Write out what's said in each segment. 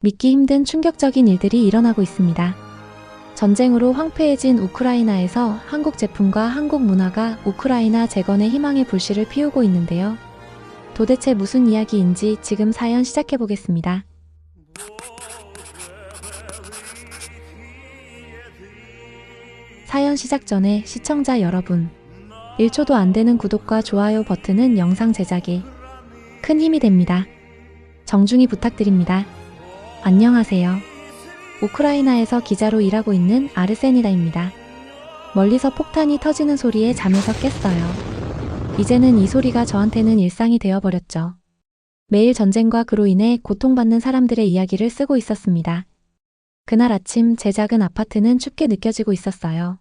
믿기 힘든 충격적인 일들이 일어나고 있습니다. 전쟁으로 황폐해진 우크라이나에서 한국 제품과 한국 문화가 우크라이나 재건의 희망의 불씨를 피우고 있는데요. 도대체 무슨 이야기인지 지금 사연 시작해보겠습니다. 사연 시작 전에 시청자 여러분, 1초도 안 되는 구독과 좋아요 버튼은 영상 제작에 큰 힘이 됩니다. 정중히 부탁드립니다. 안녕하세요. 우크라이나에서 기자로 일하고 있는 아르세니다입니다. 멀리서 폭탄이 터지는 소리에 잠에서 깼어요. 이제는 이 소리가 저한테는 일상이 되어버렸죠. 매일 전쟁과 그로 인해 고통받는 사람들의 이야기를 쓰고 있었습니다. 그날 아침 제 작은 아파트는 춥게 느껴지고 있었어요.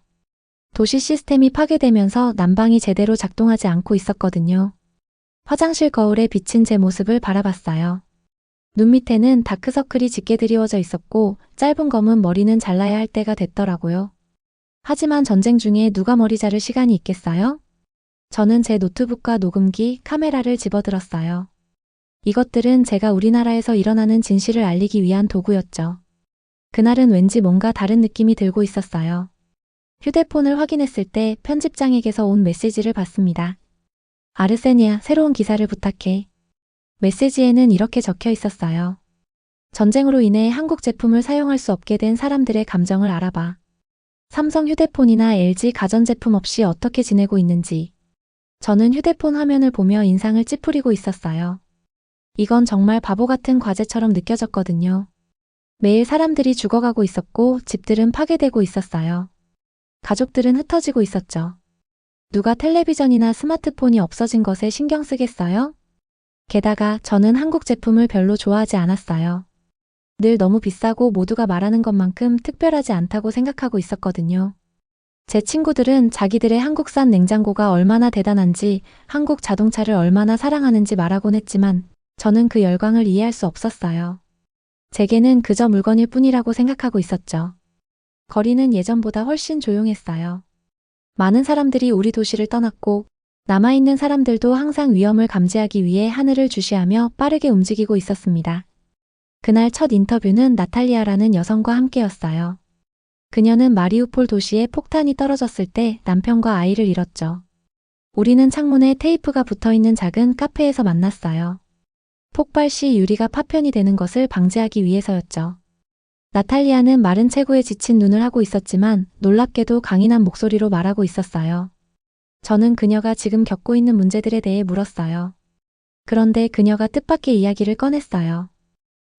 도시 시스템이 파괴되면서 난방이 제대로 작동하지 않고 있었거든요. 화장실 거울에 비친 제 모습을 바라봤어요. 눈 밑에는 다크서클이 짙게 드리워져 있었고 짧은 검은 머리는 잘라야 할 때가 됐더라고요. 하지만 전쟁 중에 누가 머리 자를 시간이 있겠어요? 저는 제 노트북과 녹음기, 카메라를 집어들었어요. 이것들은 제가 우리나라에서 일어나는 진실을 알리기 위한 도구였죠. 그날은 왠지 뭔가 다른 느낌이 들고 있었어요. 휴대폰을 확인했을 때 편집장에게서 온 메시지를 봤습니다. 아르세니아, 새로운 기사를 부탁해. 메시지에는 이렇게 적혀 있었어요. 전쟁으로 인해 한국 제품을 사용할 수 없게 된 사람들의 감정을 알아봐. 삼성 휴대폰이나 LG 가전제품 없이 어떻게 지내고 있는지. 저는 휴대폰 화면을 보며 인상을 찌푸리고 있었어요. 이건 정말 바보 같은 과제처럼 느껴졌거든요. 매일 사람들이 죽어가고 있었고 집들은 파괴되고 있었어요. 가족들은 흩어지고 있었죠. 누가 텔레비전이나 스마트폰이 없어진 것에 신경 쓰겠어요? 게다가 저는 한국 제품을 별로 좋아하지 않았어요. 늘 너무 비싸고 모두가 말하는 것만큼 특별하지 않다고 생각하고 있었거든요. 제 친구들은 자기들의 한국산 냉장고가 얼마나 대단한지, 한국 자동차를 얼마나 사랑하는지 말하곤 했지만 저는 그 열광을 이해할 수 없었어요. 제게는 그저 물건일 뿐이라고 생각하고 있었죠. 거리는 예전보다 훨씬 조용했어요. 많은 사람들이 우리 도시를 떠났고 남아있는 사람들도 항상 위험을 감지하기 위해 하늘을 주시하며 빠르게 움직이고 있었습니다. 그날 첫 인터뷰는 나탈리아라는 여성과 함께였어요. 그녀는 마리우폴 도시에 폭탄이 떨어졌을 때 남편과 아이를 잃었죠. 우리는 창문에 테이프가 붙어있는 작은 카페에서 만났어요. 폭발 시 유리가 파편이 되는 것을 방지하기 위해서였죠. 나탈리아는 마른 체구에 지친 눈을 하고 있었지만 놀랍게도 강인한 목소리로 말하고 있었어요. 저는 그녀가 지금 겪고 있는 문제들에 대해 물었어요. 그런데 그녀가 뜻밖의 이야기를 꺼냈어요.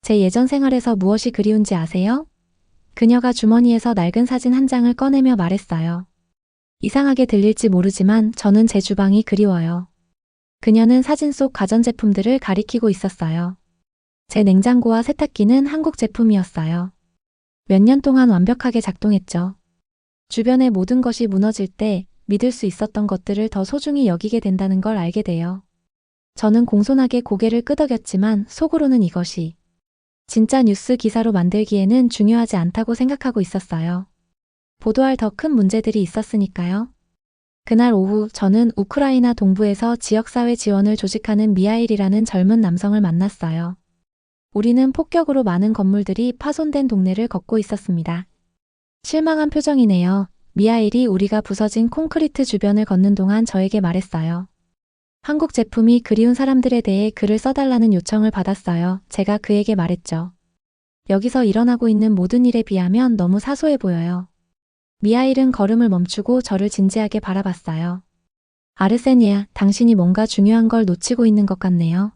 제 예전 생활에서 무엇이 그리운지 아세요? 그녀가 주머니에서 낡은 사진 한 장을 꺼내며 말했어요. 이상하게 들릴지 모르지만 저는 제 주방이 그리워요. 그녀는 사진 속 가전제품들을 가리키고 있었어요. 제 냉장고와 세탁기는 한국 제품이었어요. 몇 년 동안 완벽하게 작동했죠. 주변의 모든 것이 무너질 때 믿을 수 있었던 것들을 더 소중히 여기게 된다는 걸 알게 돼요. 저는 공손하게 고개를 끄덕였지만 속으로는 이것이 진짜 뉴스 기사로 만들기에는 중요하지 않다고 생각하고 있었어요. 보도할 더 큰 문제들이 있었으니까요. 그날 오후 저는 우크라이나 동부에서 지역사회 지원을 조직하는 미하일이라는 젊은 남성을 만났어요. 우리는 폭격으로 많은 건물들이 파손된 동네를 걷고 있었습니다. 실망한 표정이네요. 미하일이 우리가 부서진 콘크리트 주변을 걷는 동안 저에게 말했어요. 한국 제품이 그리운 사람들에 대해 글을 써달라는 요청을 받았어요. 제가 그에게 말했죠. 여기서 일어나고 있는 모든 일에 비하면 너무 사소해 보여요. 미하일은 걸음을 멈추고 저를 진지하게 바라봤어요. 아르세니아, 당신이 뭔가 중요한 걸 놓치고 있는 것 같네요.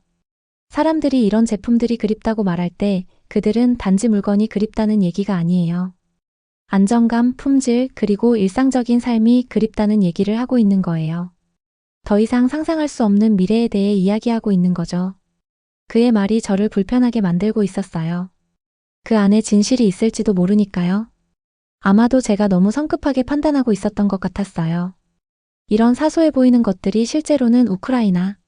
사람들이 이런 제품들이 그립다고 말할 때 그들은 단지 물건이 그립다는 얘기가 아니에요. 안정감, 품질, 그리고 일상적인 삶이 그립다는 얘기를 하고 있는 거예요. 더 이상 상상할 수 없는 미래에 대해 이야기하고 있는 거죠. 그의 말이 저를 불편하게 만들고 있었어요. 그 안에 진실이 있을지도 모르니까요. 아마도 제가 너무 성급하게 판단하고 있었던 것 같았어요. 이런 사소해 보이는 것들이 실제로는 우크라이나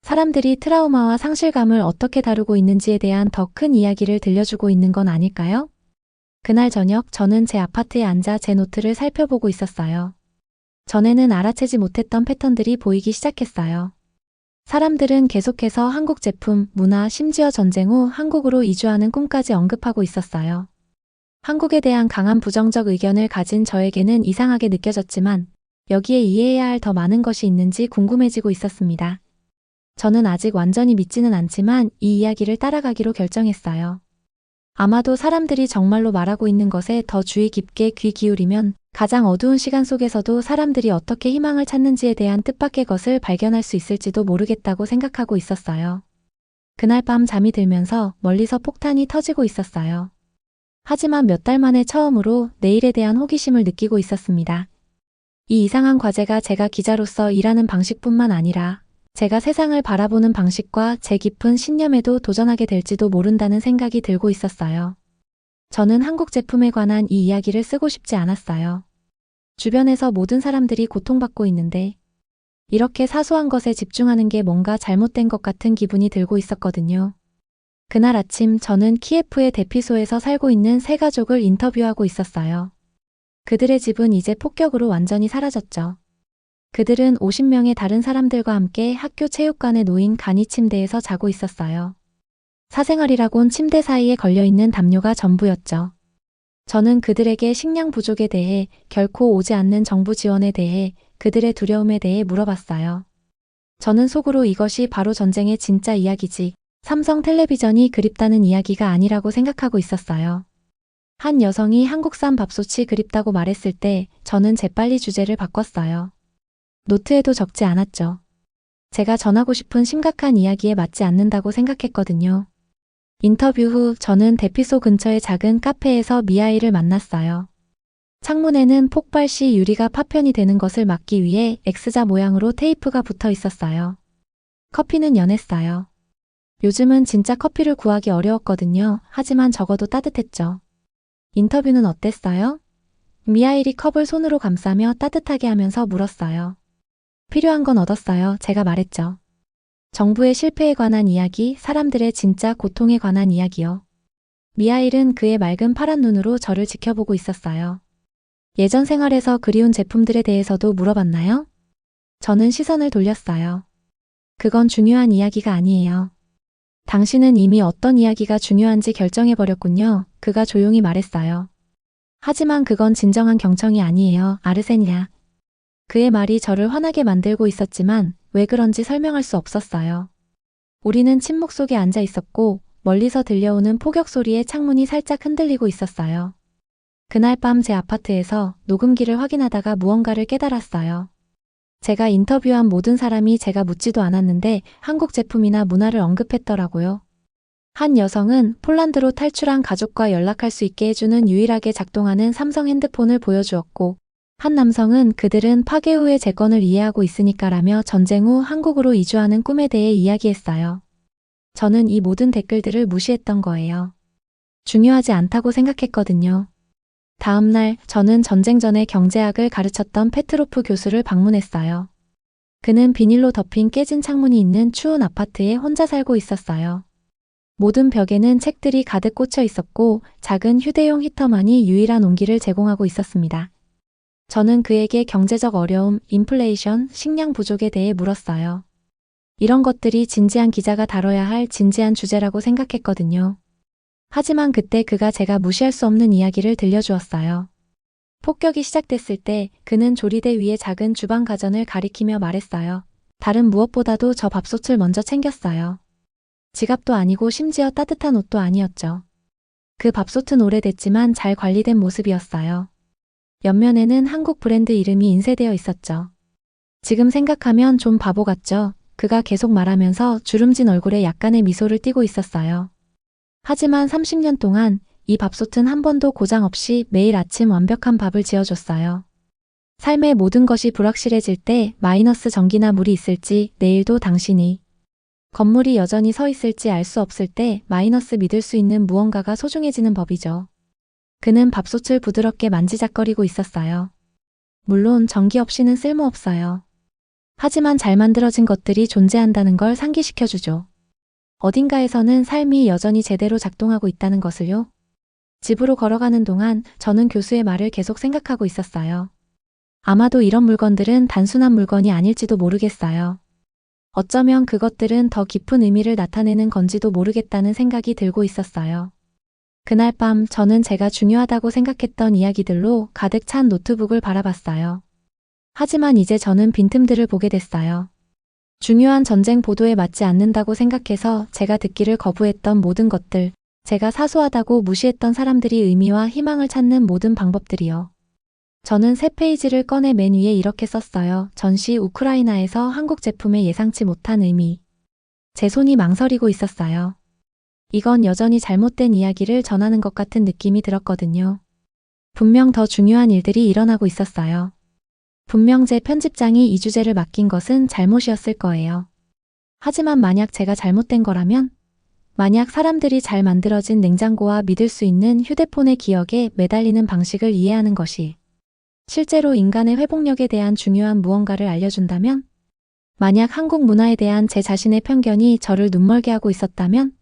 사람들이 트라우마와 상실감을 어떻게 다루고 있는지에 대한 더 큰 이야기를 들려주고 있는 건 아닐까요? 그날 저녁 저는 제 아파트에 앉아 제 노트를 살펴보고 있었어요. 전에는 알아채지 못했던 패턴들이 보이기 시작했어요. 사람들은 계속해서 한국 제품, 문화, 심지어 전쟁 후 한국으로 이주하는 꿈까지 언급하고 있었어요. 한국에 대한 강한 부정적 의견을 가진 저에게는 이상하게 느껴졌지만 여기에 이해해야 할 더 많은 것이 있는지 궁금해지고 있었습니다. 저는 아직 완전히 믿지는 않지만 이 이야기를 따라가기로 결정했어요. 아마도 사람들이 정말로 말하고 있는 것에 더 주의 깊게 귀 기울이면 가장 어두운 시간 속에서도 사람들이 어떻게 희망을 찾는지에 대한 뜻밖의 것을 발견할 수 있을지도 모르겠다고 생각하고 있었어요. 그날 밤 잠이 들면서 멀리서 폭탄이 터지고 있었어요. 하지만 몇 달 만에 처음으로 내일에 대한 호기심을 느끼고 있었습니다. 이 이상한 과제가 제가 기자로서 일하는 방식뿐만 아니라 제가 세상을 바라보는 방식과 제 깊은 신념에도 도전하게 될지도 모른다는 생각이 들고 있었어요. 저는 한국 제품에 관한 이 이야기를 쓰고 싶지 않았어요. 주변에서 모든 사람들이 고통받고 있는데 이렇게 사소한 것에 집중하는 게 뭔가 잘못된 것 같은 기분이 들고 있었거든요. 그날 아침 저는 키예프의 대피소에서 살고 있는 세 가족을 인터뷰하고 있었어요. 그들의 집은 이제 폭격으로 완전히 사라졌죠. 그들은 50명의 다른 사람들과 함께 학교 체육관에 놓인 간이 침대에서 자고 있었어요. 사생활이라곤 침대 사이에 걸려있는 담요가 전부였죠. 저는 그들에게 식량 부족에 대해, 결코 오지 않는 정부 지원에 대해, 그들의 두려움에 대해 물어봤어요. 저는 속으로 이것이 바로 전쟁의 진짜 이야기지, 삼성 텔레비전이 그립다는 이야기가 아니라고 생각하고 있었어요. 한 여성이 한국산 밥솥이 그립다고 말했을 때 저는 재빨리 주제를 바꿨어요. 노트에도 적지 않았죠. 제가 전하고 싶은 심각한 이야기에 맞지 않는다고 생각했거든요. 인터뷰 후 저는 대피소 근처의 작은 카페에서 미아이를 만났어요. 창문에는 폭발 시 유리가 파편이 되는 것을 막기 위해 X자 모양으로 테이프가 붙어 있었어요. 커피는 연했어요. 요즘은 진짜 커피를 구하기 어려웠거든요. 하지만 적어도 따뜻했죠. 인터뷰는 어땠어요? 미아일이 컵을 손으로 감싸며 따뜻하게 하면서 물었어요. 필요한 건 얻었어요. 제가 말했죠. 정부의 실패에 관한 이야기, 사람들의 진짜 고통에 관한 이야기요. 미아일은 그의 맑은 파란 눈으로 저를 지켜보고 있었어요. 예전 생활에서 그리운 제품들에 대해서도 물어봤나요? 저는 시선을 돌렸어요. 그건 중요한 이야기가 아니에요. 당신은 이미 어떤 이야기가 중요한지 결정해버렸군요. 그가 조용히 말했어요. 하지만 그건 진정한 경청이 아니에요. 아르센이야. 그의 말이 저를 화나게 만들고 있었지만 왜 그런지 설명할 수 없었어요. 우리는 침묵 속에 앉아 있었고 멀리서 들려오는 포격 소리에 창문이 살짝 흔들리고 있었어요. 그날 밤 제 아파트에서 녹음기를 확인하다가 무언가를 깨달았어요. 제가 인터뷰한 모든 사람이 제가 묻지도 않았는데 한국 제품이나 문화를 언급했더라고요. 한 여성은 폴란드로 탈출한 가족과 연락할 수 있게 해주는 유일하게 작동하는 삼성 핸드폰을 보여주었고 한 남성은 그들은 파괴 후의 재건을 이해하고 있으니까라며 전쟁 후 한국으로 이주하는 꿈에 대해 이야기했어요. 저는 이 모든 댓글들을 무시했던 거예요. 중요하지 않다고 생각했거든요. 다음 날 저는 전쟁 전에 경제학을 가르쳤던 페트로프 교수를 방문했어요. 그는 비닐로 덮인 깨진 창문이 있는 추운 아파트에 혼자 살고 있었어요. 모든 벽에는 책들이 가득 꽂혀 있었고 작은 휴대용 히터만이 유일한 온기를 제공하고 있었습니다. 저는 그에게 경제적 어려움, 인플레이션, 식량 부족에 대해 물었어요. 이런 것들이 진지한 기자가 다뤄야 할 진지한 주제라고 생각했거든요. 하지만 그때 그가 제가 무시할 수 없는 이야기를 들려주었어요. 폭격이 시작됐을 때 그는 조리대 위에 작은 주방 가전을 가리키며 말했어요. 다른 무엇보다도 저 밥솥을 먼저 챙겼어요. 지갑도 아니고 심지어 따뜻한 옷도 아니었죠. 그 밥솥은 오래됐지만 잘 관리된 모습이었어요. 옆면에는 한국 브랜드 이름이 인쇄되어 있었죠. 지금 생각하면 좀 바보 같죠? 그가 계속 말하면서 주름진 얼굴에 약간의 미소를 띠고 있었어요. 하지만 30년 동안 이 밥솥은 한 번도 고장 없이 매일 아침 완벽한 밥을 지어줬어요. 삶의 모든 것이 불확실해질 때 마이너스 전기나 물이 있을지 내일도 당신이 건물이 여전히 서 있을지 알 수 없을 때 마이너스 믿을 수 있는 무언가가 소중해지는 법이죠. 그는 밥솥을 부드럽게 만지작거리고 있었어요. 물론 전기 없이는 쓸모없어요. 하지만 잘 만들어진 것들이 존재한다는 걸 상기시켜주죠. 어딘가에서는 삶이 여전히 제대로 작동하고 있다는 것을요. 집으로 걸어가는 동안 저는 교수의 말을 계속 생각하고 있었어요. 아마도 이런 물건들은 단순한 물건이 아닐지도 모르겠어요. 어쩌면 그것들은 더 깊은 의미를 나타내는 건지도 모르겠다는 생각이 들고 있었어요. 그날 밤 저는 제가 중요하다고 생각했던 이야기들로 가득 찬 노트북을 바라봤어요. 하지만 이제 저는 빈틈들을 보게 됐어요. 중요한 전쟁 보도에 맞지 않는다고 생각해서 제가 듣기를 거부했던 모든 것들, 제가 사소하다고 무시했던 사람들이 의미와 희망을 찾는 모든 방법들이요. 저는 새 페이지를 꺼내 맨 위에 이렇게 썼어요. 전시 우크라이나에서 한국 제품의 예상치 못한 의미. 제 손이 망설이고 있었어요. 이건 여전히 잘못된 이야기를 전하는 것 같은 느낌이 들었거든요. 분명 더 중요한 일들이 일어나고 있었어요. 분명 제 편집장이 이 주제를 맡긴 것은 잘못이었을 거예요. 하지만 만약 제가 잘못된 거라면, 만약 사람들이 잘 만들어진 냉장고와 믿을 수 있는 휴대폰의 기억에 매달리는 방식을 이해하는 것이 실제로 인간의 회복력에 대한 중요한 무언가를 알려준다면, 만약 한국 문화에 대한 제 자신의 편견이 저를 눈멀게 하고 있었다면,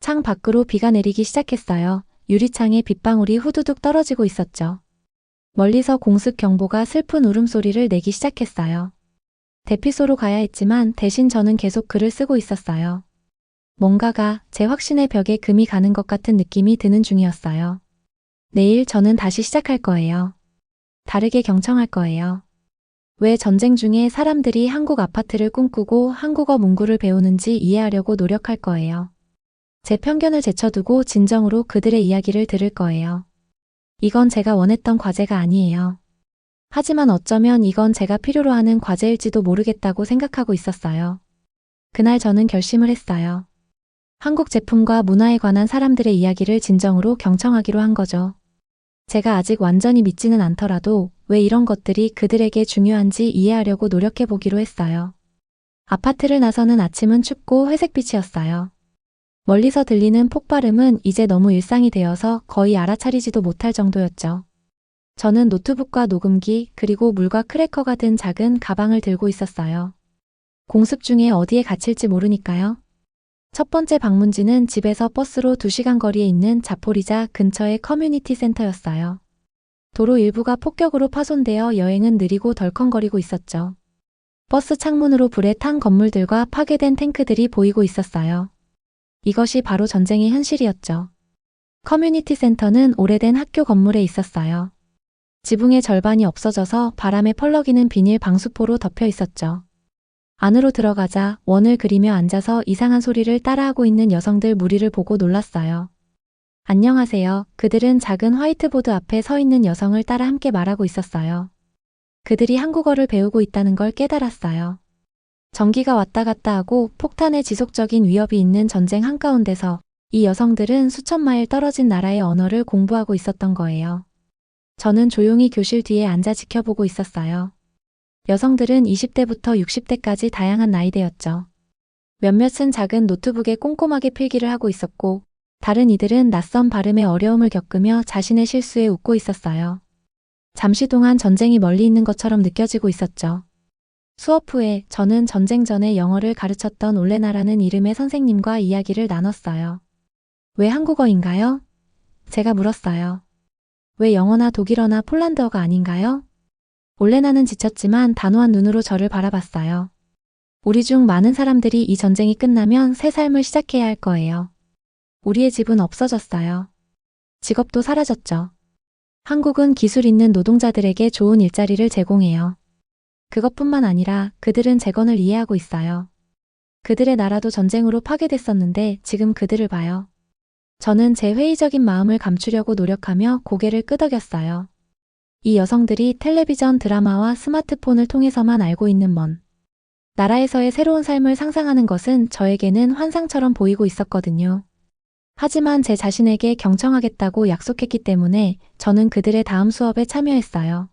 창 밖으로 비가 내리기 시작했어요. 유리창에 빗방울이 후두둑 떨어지고 있었죠. 멀리서 공습 경보가 슬픈 울음소리를 내기 시작했어요. 대피소로 가야 했지만 대신 저는 계속 글을 쓰고 있었어요. 뭔가가 제 확신의 벽에 금이 가는 것 같은 느낌이 드는 중이었어요. 내일 저는 다시 시작할 거예요. 다르게 경청할 거예요. 왜 전쟁 중에 사람들이 한국 아파트를 꿈꾸고 한국어 문구를 배우는지 이해하려고 노력할 거예요. 제 편견을 제쳐두고 진정으로 그들의 이야기를 들을 거예요. 이건 제가 원했던 과제가 아니에요. 하지만 어쩌면 이건 제가 필요로 하는 과제일지도 모르겠다고 생각하고 있었어요. 그날 저는 결심을 했어요. 한국 제품과 문화에 관한 사람들의 이야기를 진정으로 경청하기로 한 거죠. 제가 아직 완전히 믿지는 않더라도 왜 이런 것들이 그들에게 중요한지 이해하려고 노력해보기로 했어요. 아파트를 나서는 아침은 춥고 회색빛이었어요. 멀리서 들리는 폭발음은 이제 너무 일상이 되어서 거의 알아차리지도 못할 정도였죠. 저는 노트북과 녹음기 그리고 물과 크래커가 든 작은 가방을 들고 있었어요. 공습 중에 어디에 갇힐지 모르니까요. 첫 번째 방문지는 집에서 버스로 2시간 거리에 있는 자포리자 근처의 커뮤니티 센터였어요. 도로 일부가 폭격으로 파손되어 여행은 느리고 덜컹거리고 있었죠. 버스 창문으로 불에 탄 건물들과 파괴된 탱크들이 보이고 있었어요. 이것이 바로 전쟁의 현실이었죠. 커뮤니티 센터는 오래된 학교 건물에 있었어요. 지붕의 절반이 없어져서 바람에 펄럭이는 비닐 방수포로 덮여 있었죠. 안으로 들어가자 원을 그리며 앉아서 이상한 소리를 따라하고 있는 여성들 무리를 보고 놀랐어요. 안녕하세요. 그들은 작은 화이트보드 앞에 서 있는 여성을 따라 함께 말하고 있었어요. 그들이 한국어를 배우고 있다는 걸 깨달았어요. 전기가 왔다 갔다 하고 폭탄의 지속적인 위협이 있는 전쟁 한가운데서 이 여성들은 수천 마일 떨어진 나라의 언어를 공부하고 있었던 거예요. 저는 조용히 교실 뒤에 앉아 지켜보고 있었어요. 여성들은 20대부터 60대까지 다양한 나이대였죠. 몇몇은 작은 노트북에 꼼꼼하게 필기를 하고 있었고 다른 이들은 낯선 발음의 어려움을 겪으며 자신의 실수에 웃고 있었어요. 잠시 동안 전쟁이 멀리 있는 것처럼 느껴지고 있었죠. 수업 후에 저는 전쟁 전에 영어를 가르쳤던 올레나라는 이름의 선생님과 이야기를 나눴어요. 왜 한국어인가요? 제가 물었어요. 왜 영어나 독일어나 폴란드어가 아닌가요? 올레나는 지쳤지만 단호한 눈으로 저를 바라봤어요. 우리 중 많은 사람들이 이 전쟁이 끝나면 새 삶을 시작해야 할 거예요. 우리의 집은 없어졌어요. 직업도 사라졌죠. 한국은 기술 있는 노동자들에게 좋은 일자리를 제공해요. 그것뿐만 아니라 그들은 재건을 이해하고 있어요. 그들의 나라도 전쟁으로 파괴됐었는데 지금 그들을 봐요. 저는 제 회의적인 마음을 감추려고 노력하며 고개를 끄덕였어요. 이 여성들이 텔레비전 드라마와 스마트폰을 통해서만 알고 있는 먼 나라에서의 새로운 삶을 상상하는 것은 저에게는 환상처럼 보이고 있었거든요. 하지만 제 자신에게 경청하겠다고 약속했기 때문에 저는 그들의 다음 수업에 참여했어요.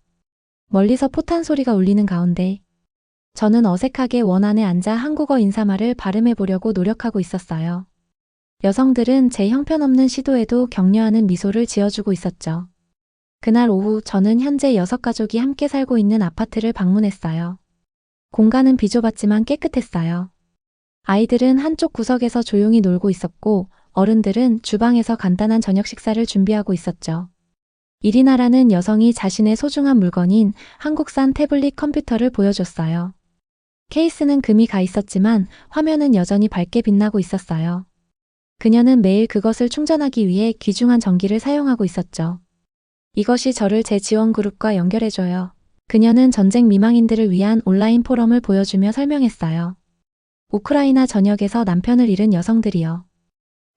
멀리서 포탄 소리가 울리는 가운데 저는 어색하게 원 안에 앉아 한국어 인사말을 발음해 보려고 노력하고 있었어요. 여성들은 제 형편없는 시도에도 격려하는 미소를 지어주고 있었죠. 그날 오후 저는 현재 6가족이 함께 살고 있는 아파트를 방문했어요. 공간은 비좁았지만 깨끗했어요. 아이들은 한쪽 구석에서 조용히 놀고 있었고 어른들은 주방에서 간단한 저녁 식사를 준비하고 있었죠. 이리나라는 여성이 자신의 소중한 물건인 한국산 태블릿 컴퓨터를 보여줬어요. 케이스는 금이 가 있었지만 화면은 여전히 밝게 빛나고 있었어요. 그녀는 매일 그것을 충전하기 위해 귀중한 전기를 사용하고 있었죠. 이것이 저를 제 지원 그룹과 연결해줘요. 그녀는 전쟁 미망인들을 위한 온라인 포럼을 보여주며 설명했어요. 우크라이나 전역에서 남편을 잃은 여성들이요.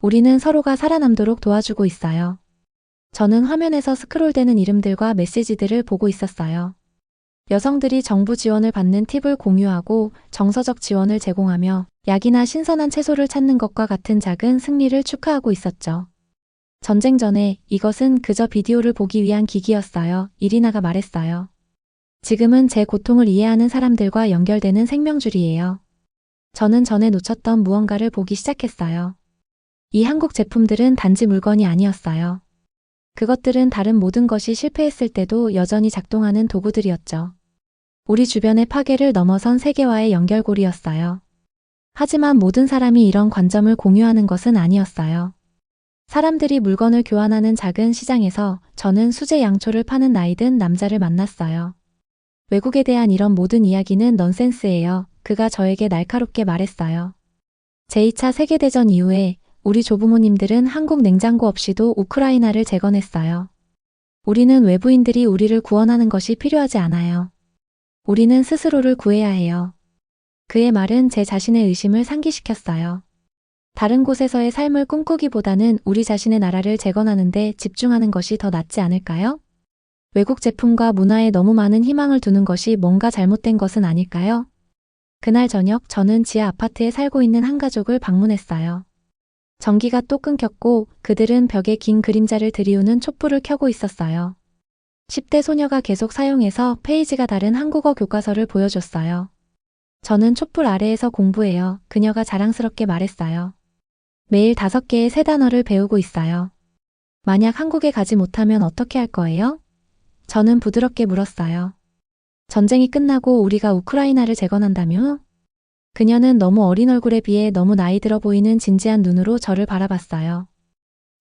우리는 서로가 살아남도록 도와주고 있어요. 저는 화면에서 스크롤되는 이름들과 메시지들을 보고 있었어요. 여성들이 정부 지원을 받는 팁을 공유하고 정서적 지원을 제공하며 약이나 신선한 채소를 찾는 것과 같은 작은 승리를 축하하고 있었죠. 전쟁 전에 이것은 그저 비디오를 보기 위한 기기였어요. 이리나가 말했어요. 지금은 제 고통을 이해하는 사람들과 연결되는 생명줄이에요. 저는 전에 놓쳤던 무언가를 보기 시작했어요. 이 한국 제품들은 단지 물건이 아니었어요. 그것들은 다른 모든 것이 실패했을 때도 여전히 작동하는 도구들이었죠. 우리 주변의 파괴를 넘어선 세계와의 연결고리였어요. 하지만 모든 사람이 이런 관점을 공유하는 것은 아니었어요. 사람들이 물건을 교환하는 작은 시장에서 저는 수제 양초를 파는 나이든 남자를 만났어요. 외국에 대한 이런 모든 이야기는 넌센스예요. 그가 저에게 날카롭게 말했어요. 제2차 세계대전 이후에 우리 조부모님들은 한국 냉장고 없이도 우크라이나를 재건했어요. 우리는 외부인들이 우리를 구원하는 것이 필요하지 않아요. 우리는 스스로를 구해야 해요. 그의 말은 제 자신의 의심을 상기시켰어요. 다른 곳에서의 삶을 꿈꾸기보다는 우리 자신의 나라를 재건하는 데 집중하는 것이 더 낫지 않을까요? 외국 제품과 문화에 너무 많은 희망을 두는 것이 뭔가 잘못된 것은 아닐까요? 그날 저녁 저는 지하 아파트에 살고 있는 한 가족을 방문했어요. 전기가 또 끊겼고 그들은 벽에 긴 그림자를 들이우는 촛불을 켜고 있었어요. 10대 소녀가 계속 사용해서 페이지가 다른 한국어 교과서를 보여줬어요. 저는 촛불 아래에서 공부해요. 그녀가 자랑스럽게 말했어요. 매일 5개의 새 단어를 배우고 있어요. 만약 한국에 가지 못하면 어떻게 할 거예요? 저는 부드럽게 물었어요. 전쟁이 끝나고 우리가 우크라이나를 재건한다며? 그녀는 너무 어린 얼굴에 비해 너무 나이 들어 보이는 진지한 눈으로 저를 바라봤어요.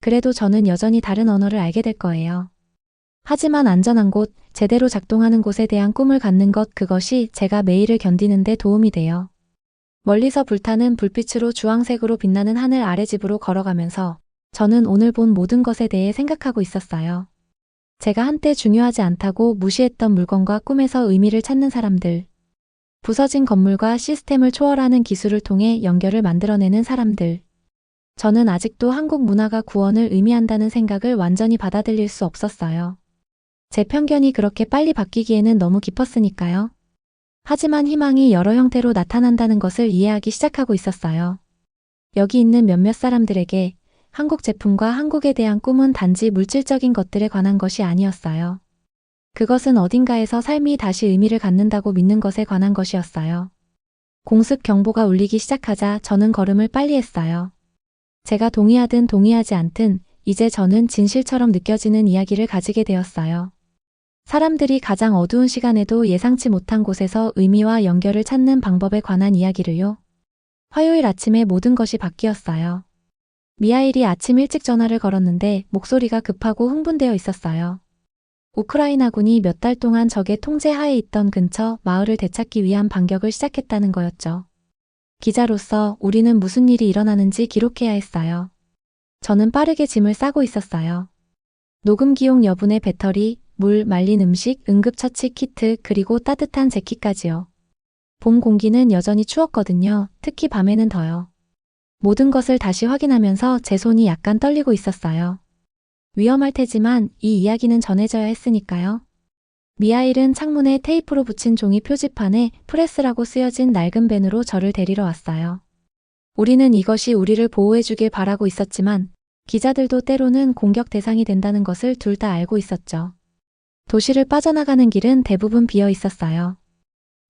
그래도 저는 여전히 다른 언어를 알게 될 거예요. 하지만 안전한 곳, 제대로 작동하는 곳에 대한 꿈을 갖는 것, 그것이 제가 매일을 견디는 데 도움이 돼요. 멀리서 불타는 불빛으로 주황색으로 빛나는 하늘 아래 집으로 걸어가면서 저는 오늘 본 모든 것에 대해 생각하고 있었어요. 제가 한때 중요하지 않다고 무시했던 물건과 꿈에서 의미를 찾는 사람들. 부서진 건물과 시스템을 초월하는 기술을 통해 연결을 만들어내는 사람들. 저는 아직도 한국 문화가 구원을 의미한다는 생각을 완전히 받아들일 수 없었어요. 제 편견이 그렇게 빨리 바뀌기에는 너무 깊었으니까요. 하지만 희망이 여러 형태로 나타난다는 것을 이해하기 시작하고 있었어요. 여기 있는 몇몇 사람들에게 한국 제품과 한국에 대한 꿈은 단지 물질적인 것들에 관한 것이 아니었어요. 그것은 어딘가에서 삶이 다시 의미를 갖는다고 믿는 것에 관한 것이었어요. 공습 경보가 울리기 시작하자 저는 걸음을 빨리 했어요. 제가 동의하든 동의하지 않든 이제 저는 진실처럼 느껴지는 이야기를 가지게 되었어요. 사람들이 가장 어두운 시간에도 예상치 못한 곳에서 의미와 연결을 찾는 방법에 관한 이야기를요. 화요일 아침에 모든 것이 바뀌었어요. 미하일이 아침 일찍 전화를 걸었는데 목소리가 급하고 흥분되어 있었어요. 우크라이나군이 몇 달 동안 적의 통제 하에 있던 근처 마을을 되찾기 위한 반격을 시작했다는 거였죠. 기자로서 우리는 무슨 일이 일어나는지 기록해야 했어요. 저는 빠르게 짐을 싸고 있었어요. 녹음기용 여분의 배터리, 물, 말린 음식, 응급처치 키트, 그리고 따뜻한 재킷까지요. 봄 공기는 여전히 추웠거든요. 특히 밤에는 더요. 모든 것을 다시 확인하면서 제 손이 약간 떨리고 있었어요. 위험할 테지만 이 이야기는 전해져야 했으니까요. 미하일은 창문에 테이프로 붙인 종이 표지판에 프레스라고 쓰여진 낡은 밴으로 저를 데리러 왔어요. 우리는 이것이 우리를 보호해주길 바라고 있었지만 기자들도 때로는 공격 대상이 된다는 것을 둘 다 알고 있었죠. 도시를 빠져나가는 길은 대부분 비어 있었어요.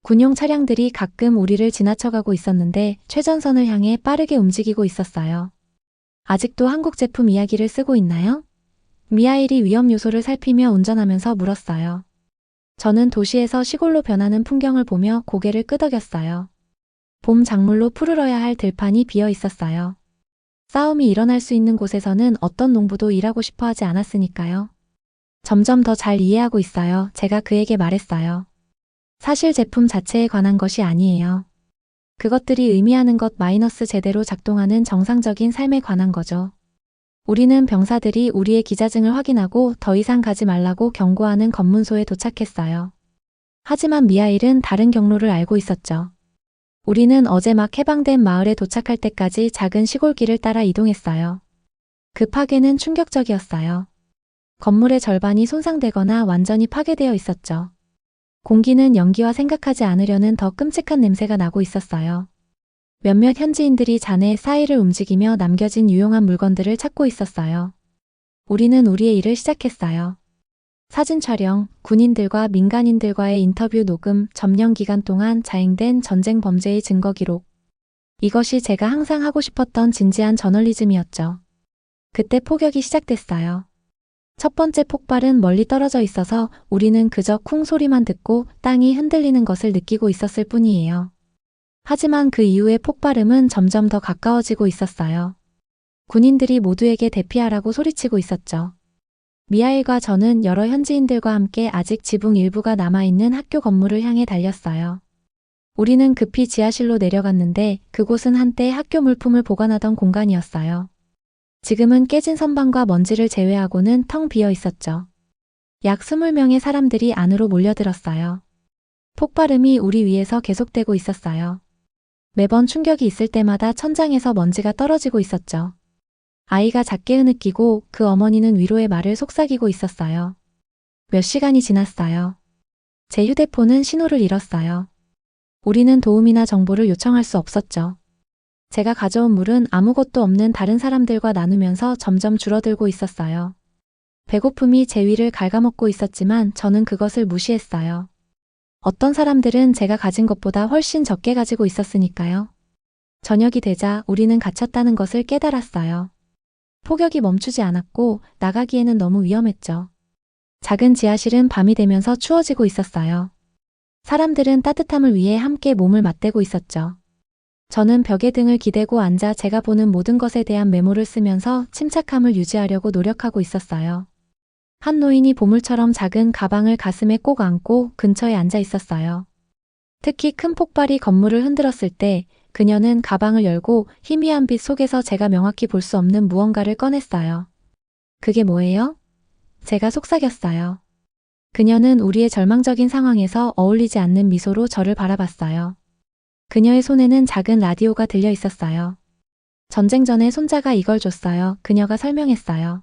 군용 차량들이 가끔 우리를 지나쳐가고 있었는데 최전선을 향해 빠르게 움직이고 있었어요. 아직도 한국 제품 이야기를 쓰고 있나요? 미하일이 위험 요소를 살피며 운전하면서 물었어요. 저는 도시에서 시골로 변하는 풍경을 보며 고개를 끄덕였어요. 봄 작물로 푸르러야 할 들판이 비어 있었어요. 싸움이 일어날 수 있는 곳에서는 어떤 농부도 일하고 싶어 하지 않았으니까요. 점점 더 잘 이해하고 있어요. 제가 그에게 말했어요. 사실 제품 자체에 관한 것이 아니에요. 그것들이 의미하는 것 마이너스 제대로 작동하는 정상적인 삶에 관한 거죠. 우리는 병사들이 우리의 기자증을 확인하고 더 이상 가지 말라고 경고하는 검문소에 도착했어요. 하지만 미하일은 다른 경로를 알고 있었죠. 우리는 어제 막 해방된 마을에 도착할 때까지 작은 시골길을 따라 이동했어요. 그 파괴는 충격적이었어요. 건물의 절반이 손상되거나 완전히 파괴되어 있었죠. 공기는 연기와 생각하지 않으려는 더 끔찍한 냄새가 나고 있었어요. 몇몇 현지인들이 잔해에 사이를 움직이며 남겨진 유용한 물건들을 찾고 있었어요. 우리는 우리의 일을 시작했어요. 사진 촬영, 군인들과 민간인들과의 인터뷰 녹음, 점령 기간 동안 자행된 전쟁 범죄의 증거 기록. 이것이 제가 항상 하고 싶었던 진지한 저널리즘이었죠. 그때 폭격이 시작됐어요. 첫 번째 폭발은 멀리 떨어져 있어서 우리는 그저 쿵 소리만 듣고 땅이 흔들리는 것을 느끼고 있었을 뿐이에요. 하지만 그 이후의 폭발음은 점점 더 가까워지고 있었어요. 군인들이 모두에게 대피하라고 소리치고 있었죠. 미하일과 저는 여러 현지인들과 함께 아직 지붕 일부가 남아있는 학교 건물을 향해 달렸어요. 우리는 급히 지하실로 내려갔는데 그곳은 한때 학교 물품을 보관하던 공간이었어요. 지금은 깨진 선반과 먼지를 제외하고는 텅 비어 있었죠. 약 20명의 사람들이 안으로 몰려들었어요. 폭발음이 우리 위에서 계속되고 있었어요. 매번 충격이 있을 때마다 천장에서 먼지가 떨어지고 있었죠. 아이가 작게 흐느끼고 그 어머니는 위로의 말을 속삭이고 있었어요. 몇 시간이 지났어요. 제 휴대폰은 신호를 잃었어요. 우리는 도움이나 정보를 요청할 수 없었죠. 제가 가져온 물은 아무것도 없는 다른 사람들과 나누면서 점점 줄어들고 있었어요. 배고픔이 제 위를 갉아먹고 있었지만 저는 그것을 무시했어요. 어떤 사람들은 제가 가진 것보다 훨씬 적게 가지고 있었으니까요. 저녁이 되자 우리는 갇혔다는 것을 깨달았어요. 폭격이 멈추지 않았고 나가기에는 너무 위험했죠. 작은 지하실은 밤이 되면서 추워지고 있었어요. 사람들은 따뜻함을 위해 함께 몸을 맞대고 있었죠. 저는 벽에 등을 기대고 앉아 제가 보는 모든 것에 대한 메모를 쓰면서 침착함을 유지하려고 노력하고 있었어요. 한 노인이 보물처럼 작은 가방을 가슴에 꼭 안고 근처에 앉아 있었어요. 특히 큰 폭발이 건물을 흔들었을 때 그녀는 가방을 열고 희미한 빛 속에서 제가 명확히 볼 수 없는 무언가를 꺼냈어요. 그게 뭐예요? 제가 속삭였어요. 그녀는 우리의 절망적인 상황에서 어울리지 않는 미소로 저를 바라봤어요. 그녀의 손에는 작은 라디오가 들려 있었어요. 전쟁 전에 손자가 이걸 줬어요. 그녀가 설명했어요.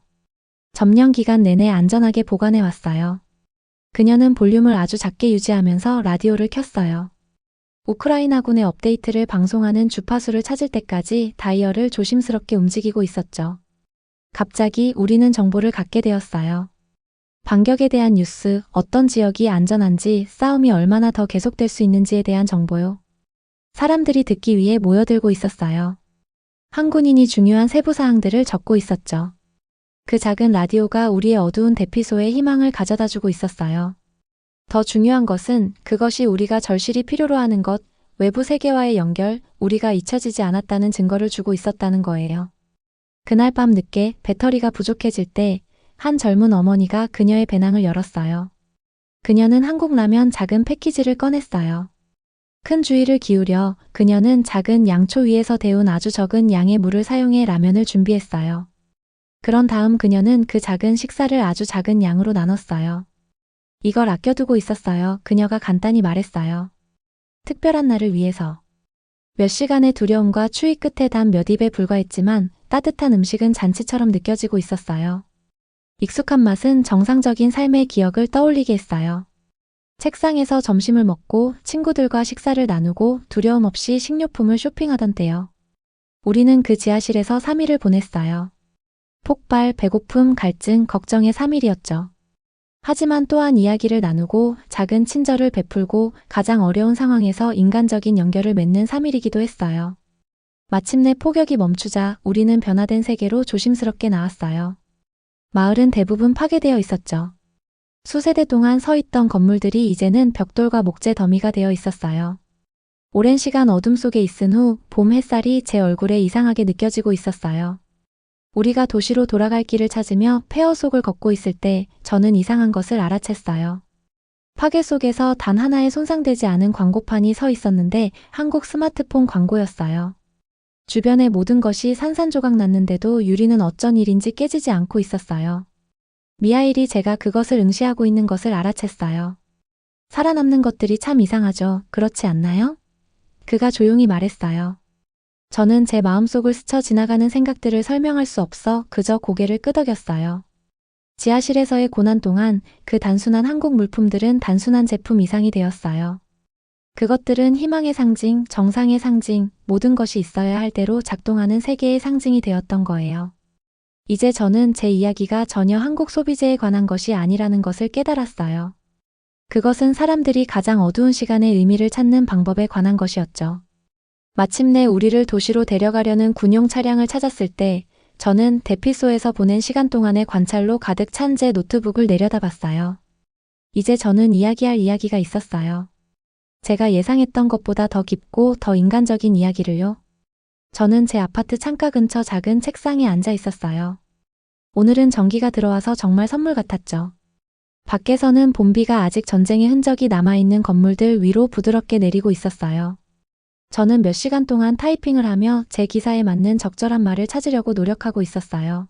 점령 기간 내내 안전하게 보관해 왔어요. 그녀는 볼륨을 아주 작게 유지하면서 라디오를 켰어요. 우크라이나군의 업데이트를 방송하는 주파수를 찾을 때까지 다이얼을 조심스럽게 움직이고 있었죠. 갑자기 우리는 정보를 갖게 되었어요. 반격에 대한 뉴스, 어떤 지역이 안전한지, 싸움이 얼마나 더 계속될 수 있는지에 대한 정보요. 사람들이 듣기 위해 모여들고 있었어요. 한 군인이 중요한 세부 사항들을 적고 있었죠. 그 작은 라디오가 우리의 어두운 대피소에 희망을 가져다주고 있었어요. 더 중요한 것은 그것이 우리가 절실히 필요로 하는 것, 외부 세계와의 연결, 우리가 잊혀지지 않았다는 증거를 주고 있었다는 거예요. 그날 밤 늦게 배터리가 부족해질 때 한 젊은 어머니가 그녀의 배낭을 열었어요. 그녀는 한국 라면 작은 패키지를 꺼냈어요. 큰 주의를 기울여 그녀는 작은 양초 위에서 데운 아주 적은 양의 물을 사용해 라면을 준비했어요. 그런 다음 그녀는 그 작은 식사를 아주 작은 양으로 나눴어요. 이걸 아껴두고 있었어요. 그녀가 간단히 말했어요. 특별한 날을 위해서. 몇 시간의 두려움과 추위 끝에 단 몇 입에 불과했지만 따뜻한 음식은 잔치처럼 느껴지고 있었어요. 익숙한 맛은 정상적인 삶의 기억을 떠올리게 했어요. 책상에서 점심을 먹고 친구들과 식사를 나누고 두려움 없이 식료품을 쇼핑하던 때요. 우리는 그 지하실에서 3일을 보냈어요. 폭발, 배고픔, 갈증, 걱정의 3일이었죠. 하지만 또한 이야기를 나누고 작은 친절을 베풀고 가장 어려운 상황에서 인간적인 연결을 맺는 3일이기도 했어요. 마침내 폭격이 멈추자 우리는 변화된 세계로 조심스럽게 나왔어요. 마을은 대부분 파괴되어 있었죠. 수세대 동안 서 있던 건물들이 이제는 벽돌과 목재 더미가 되어 있었어요. 오랜 시간 어둠 속에 있은 후 봄 햇살이 제 얼굴에 이상하게 느껴지고 있었어요. 우리가 도시로 돌아갈 길을 찾으며 폐허 속을 걷고 있을 때 저는 이상한 것을 알아챘어요. 파괴 속에서 단 하나의 손상되지 않은 광고판이 서 있었는데 한국 스마트폰 광고였어요. 주변의 모든 것이 산산조각 났는데도 유리는 어쩐 일인지 깨지지 않고 있었어요. 미하일이 제가 그것을 응시하고 있는 것을 알아챘어요. 살아남는 것들이 참 이상하죠. 그렇지 않나요? 그가 조용히 말했어요. 저는 제 마음속을 스쳐 지나가는 생각들을 설명할 수 없어 그저 고개를 끄덕였어요. 지하실에서의 고난 동안 그 단순한 한국 물품들은 단순한 제품 이상이 되었어요. 그것들은 희망의 상징, 정상의 상징, 모든 것이 있어야 할 대로 작동하는 세계의 상징이 되었던 거예요. 이제 저는 제 이야기가 전혀 한국 소비재에 관한 것이 아니라는 것을 깨달았어요. 그것은 사람들이 가장 어두운 시간의 의미를 찾는 방법에 관한 것이었죠. 마침내 우리를 도시로 데려가려는 군용 차량을 찾았을 때 저는 대피소에서 보낸 시간 동안의 관찰로 가득 찬 제 노트북을 내려다봤어요. 이제 저는 이야기할 이야기가 있었어요. 제가 예상했던 것보다 더 깊고 더 인간적인 이야기를요. 저는 제 아파트 창가 근처 작은 책상에 앉아 있었어요. 오늘은 전기가 들어와서 정말 선물 같았죠. 밖에서는 봄비가 아직 전쟁의 흔적이 남아있는 건물들 위로 부드럽게 내리고 있었어요. 저는 몇 시간 동안 타이핑을 하며 제 기사에 맞는 적절한 말을 찾으려고 노력하고 있었어요.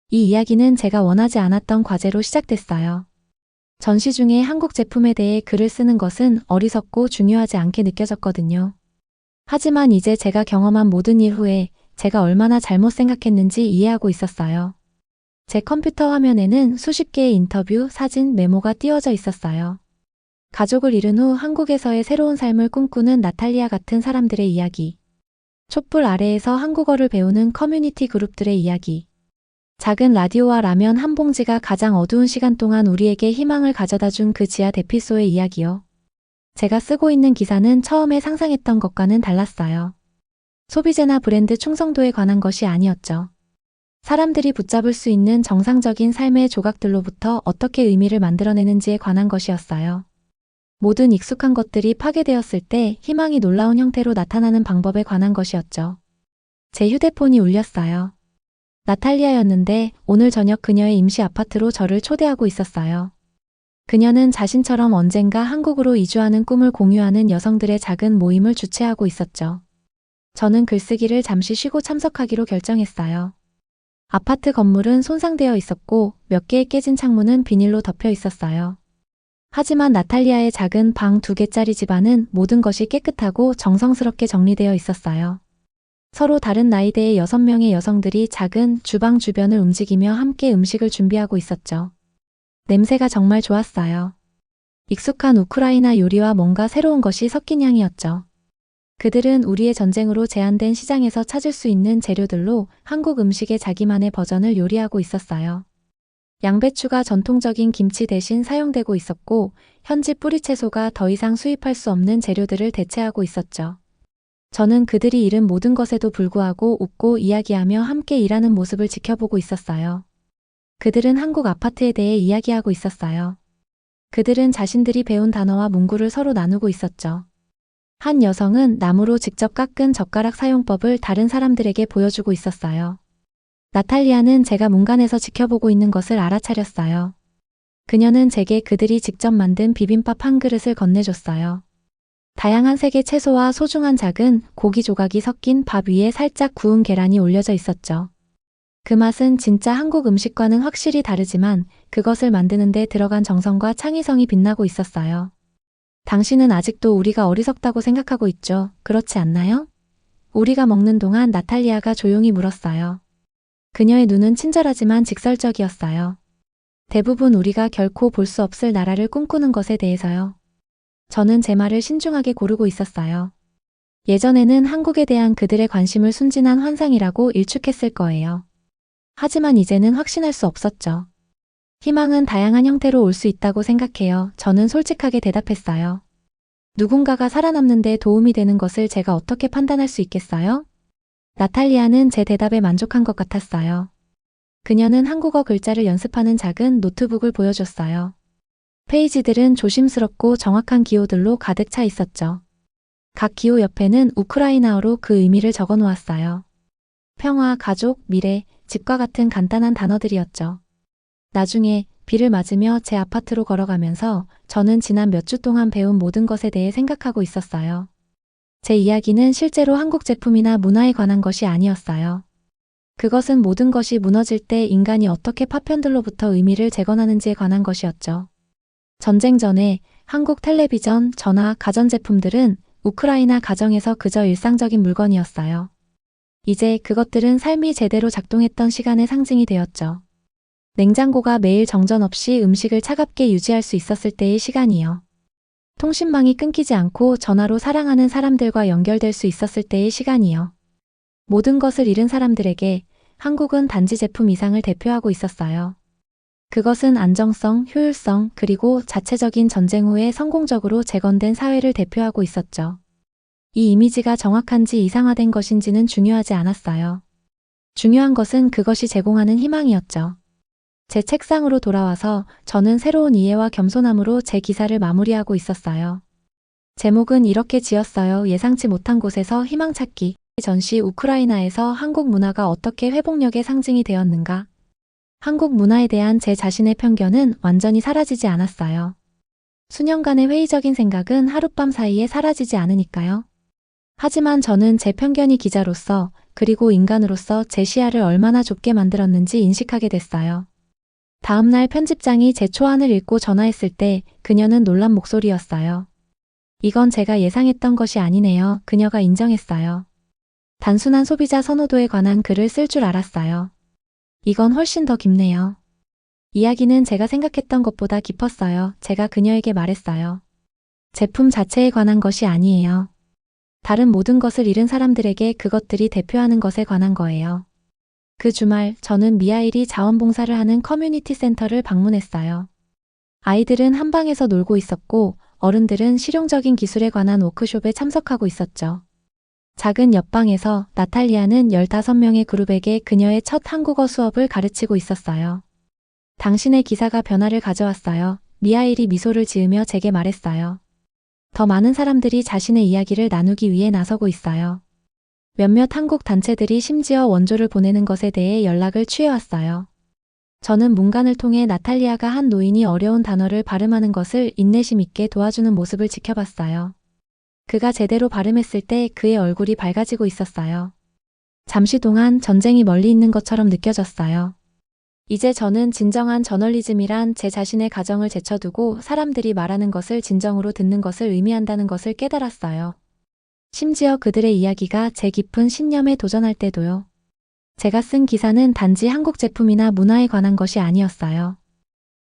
이 이야기는 제가 원하지 않았던 과제로 시작됐어요. 전시 중에 한국 제품에 대해 글을 쓰는 것은 어리석고 중요하지 않게 느껴졌거든요. 하지만 이제 제가 경험한 모든 일 후에 제가 얼마나 잘못 생각했는지 이해하고 있었어요. 제 컴퓨터 화면에는 수십 개의 인터뷰, 사진, 메모가 띄워져 있었어요. 가족을 잃은 후 한국에서의 새로운 삶을 꿈꾸는 나탈리아 같은 사람들의 이야기. 촛불 아래에서 한국어를 배우는 커뮤니티 그룹들의 이야기. 작은 라디오와 라면 한 봉지가 가장 어두운 시간 동안 우리에게 희망을 가져다 준 그 지하 대피소의 이야기요. 제가 쓰고 있는 기사는 처음에 상상했던 것과는 달랐어요. 소비재나 브랜드 충성도에 관한 것이 아니었죠. 사람들이 붙잡을 수 있는 정상적인 삶의 조각들로부터 어떻게 의미를 만들어내는지에 관한 것이었어요. 모든 익숙한 것들이 파괴되었을 때 희망이 놀라운 형태로 나타나는 방법에 관한 것이었죠. 제 휴대폰이 울렸어요. 나탈리아였는데 오늘 저녁 그녀의 임시 아파트로 저를 초대하고 있었어요. 그녀는 자신처럼 언젠가 한국으로 이주하는 꿈을 공유하는 여성들의 작은 모임을 주최하고 있었죠. 저는 글쓰기를 잠시 쉬고 참석하기로 결정했어요. 아파트 건물은 손상되어 있었고 몇 개의 깨진 창문은 비닐로 덮여 있었어요. 하지만 나탈리아의 작은 방 2개짜리 집안은 모든 것이 깨끗하고 정성스럽게 정리되어 있었어요. 서로 다른 나이대의 6명의 여성들이 작은 주방 주변을 움직이며 함께 음식을 준비하고 있었죠. 냄새가 정말 좋았어요. 익숙한 우크라이나 요리와 뭔가 새로운 것이 섞인 향이었죠. 그들은 우리의 전쟁으로 제한된 시장에서 찾을 수 있는 재료들로 한국 음식의 자기만의 버전을 요리하고 있었어요. 양배추가 전통적인 김치 대신 사용되고 있었고 현지 뿌리채소가 더 이상 수입할 수 없는 재료들을 대체하고 있었죠. 저는 그들이 잃은 모든 것에도 불구하고 웃고 이야기하며 함께 일하는 모습을 지켜보고 있었어요. 그들은 한국 아파트에 대해 이야기하고 있었어요. 그들은 자신들이 배운 단어와 문구를 서로 나누고 있었죠. 한 여성은 나무로 직접 깎은 젓가락 사용법을 다른 사람들에게 보여주고 있었어요. 나탈리아는 제가 문간에서 지켜보고 있는 것을 알아차렸어요. 그녀는 제게 그들이 직접 만든 비빔밥 한 그릇을 건네줬어요. 다양한 색의 채소와 소중한 작은 고기 조각이 섞인 밥 위에 살짝 구운 계란이 올려져 있었죠. 그 맛은 진짜 한국 음식과는 확실히 다르지만 그것을 만드는 데 들어간 정성과 창의성이 빛나고 있었어요. 당신은 아직도 우리가 어리석다고 생각하고 있죠. 그렇지 않나요? 우리가 먹는 동안 나탈리아가 조용히 물었어요. 그녀의 눈은 친절하지만 직설적이었어요. 대부분 우리가 결코 볼 수 없을 나라를 꿈꾸는 것에 대해서요. 저는 제 말을 신중하게 고르고 있었어요. 예전에는 한국에 대한 그들의 관심을 순진한 환상이라고 일축했을 거예요. 하지만 이제는 확신할 수 없었죠. 희망은 다양한 형태로 올 수 있다고 생각해요. 저는 솔직하게 대답했어요. 누군가가 살아남는 데 도움이 되는 것을 제가 어떻게 판단할 수 있겠어요? 나탈리아는 제 대답에 만족한 것 같았어요. 그녀는 한국어 글자를 연습하는 작은 노트북을 보여줬어요. 페이지들은 조심스럽고 정확한 기호들로 가득 차 있었죠. 각 기호 옆에는 우크라이나어로 그 의미를 적어 놓았어요. 평화, 가족, 미래, 집과 같은 간단한 단어들이었죠. 나중에 비를 맞으며 제 아파트로 걸어가면서 저는 지난 몇 주 동안 배운 모든 것에 대해 생각하고 있었어요. 제 이야기는 실제로 한국 제품이나 문화에 관한 것이 아니었어요. 그것은 모든 것이 무너질 때 인간이 어떻게 파편들로부터 의미를 재건하는지에 관한 것이었죠. 전쟁 전에 한국 텔레비전, 전화, 가전제품들은 우크라이나 가정에서 그저 일상적인 물건이었어요. 이제 그것들은 삶이 제대로 작동했던 시간의 상징이 되었죠. 냉장고가 매일 정전 없이 음식을 차갑게 유지할 수 있었을 때의 시간이요. 통신망이 끊기지 않고 전화로 사랑하는 사람들과 연결될 수 있었을 때의 시간이요. 모든 것을 잃은 사람들에게 한국은 단지 제품 이상을 대표하고 있었어요. 그것은 안정성, 효율성, 그리고 자체적인 전쟁 후에 성공적으로 재건된 사회를 대표하고 있었죠. 이 이미지가 정확한지 이상화된 것인지는 중요하지 않았어요. 중요한 것은 그것이 제공하는 희망이었죠. 제 책상으로 돌아와서 저는 새로운 이해와 겸손함으로 제 기사를 마무리하고 있었어요. 제목은 이렇게 지었어요. 예상치 못한 곳에서 희망 찾기. 전시 우크라이나에서 한국 문화가 어떻게 회복력의 상징이 되었는가? 한국 문화에 대한 제 자신의 편견은 완전히 사라지지 않았어요. 수년간의 회의적인 생각은 하룻밤 사이에 사라지지 않으니까요. 하지만 저는 제 편견이 기자로서 그리고 인간으로서 제 시야를 얼마나 좁게 만들었는지 인식하게 됐어요. 다음날 편집장이 제 초안을 읽고 전화했을 때 그녀는 놀란 목소리였어요. 이건 제가 예상했던 것이 아니네요. 그녀가 인정했어요. 단순한 소비자 선호도에 관한 글을 쓸 줄 알았어요. 이건 훨씬 더 깊네요. 이야기는 제가 생각했던 것보다 깊었어요. 제가 그녀에게 말했어요. 제품 자체에 관한 것이 아니에요. 다른 모든 것을 잃은 사람들에게 그것들이 대표하는 것에 관한 거예요. 그 주말 저는 미하일이 자원봉사를 하는 커뮤니티 센터를 방문했어요. 아이들은 한방에서 놀고 있었고 어른들은 실용적인 기술에 관한 워크숍에 참석하고 있었죠. 작은 옆방에서 나탈리아는 15명의 그룹에게 그녀의 첫 한국어 수업을 가르치고 있었어요. 당신의 기사가 변화를 가져왔어요. 미하일이 미소를 지으며 제게 말했어요. 더 많은 사람들이 자신의 이야기를 나누기 위해 나서고 있어요. 몇몇 한국 단체들이 심지어 원조를 보내는 것에 대해 연락을 취해왔어요. 저는 문간을 통해 나탈리아가 한 노인이 어려운 단어를 발음하는 것을 인내심 있게 도와주는 모습을 지켜봤어요. 그가 제대로 발음했을 때 그의 얼굴이 밝아지고 있었어요. 잠시 동안 전쟁이 멀리 있는 것처럼 느껴졌어요. 이제 저는 진정한 저널리즘이란 제 자신의 가정을 제쳐두고 사람들이 말하는 것을 진정으로 듣는 것을 의미한다는 것을 깨달았어요. 심지어 그들의 이야기가 제 깊은 신념에 도전할 때도요. 제가 쓴 기사는 단지 한국 제품이나 문화에 관한 것이 아니었어요.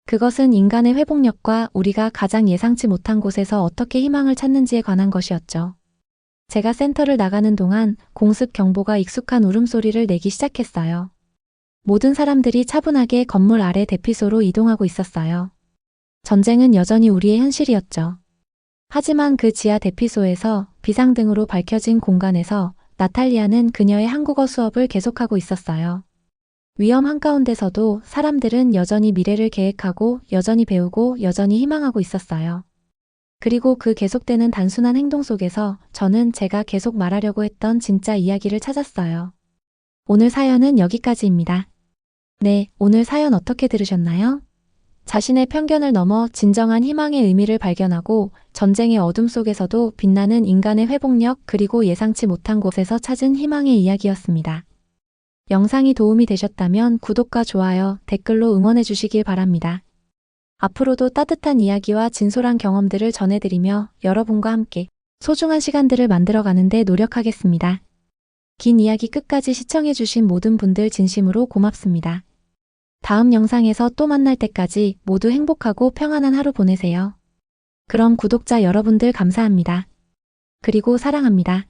그것은 인간의 회복력과 우리가 가장 예상치 못한 곳에서 어떻게 희망을 찾는지에 관한 것이었죠. 제가 센터를 나가는 동안 공습 경보가 익숙한 울음소리를 내기 시작했어요. 모든 사람들이 차분하게 건물 아래 대피소로 이동하고 있었어요. 전쟁은 여전히 우리의 현실이었죠. 하지만 그 지하 대피소에서 비상등으로 밝혀진 공간에서 나탈리아는 그녀의 한국어 수업을 계속하고 있었어요. 위험 한가운데서도 사람들은 여전히 미래를 계획하고 여전히 배우고 여전히 희망하고 있었어요. 그리고 그 계속되는 단순한 행동 속에서 저는 제가 계속 말하려고 했던 진짜 이야기를 찾았어요. 오늘 사연은 여기까지입니다. 네, 오늘 사연 어떻게 들으셨나요? 자신의 편견을 넘어 진정한 희망의 의미를 발견하고 전쟁의 어둠 속에서도 빛나는 인간의 회복력 그리고 예상치 못한 곳에서 찾은 희망의 이야기였습니다. 영상이 도움이 되셨다면 구독과 좋아요, 댓글로 응원해 주시길 바랍니다. 앞으로도 따뜻한 이야기와 진솔한 경험들을 전해드리며 여러분과 함께 소중한 시간들을 만들어가는 데 노력하겠습니다. 긴 이야기 끝까지 시청해주신 모든 분들 진심으로 고맙습니다. 다음 영상에서 또 만날 때까지 모두 행복하고 평안한 하루 보내세요. 그럼 구독자 여러분들 감사합니다. 그리고 사랑합니다.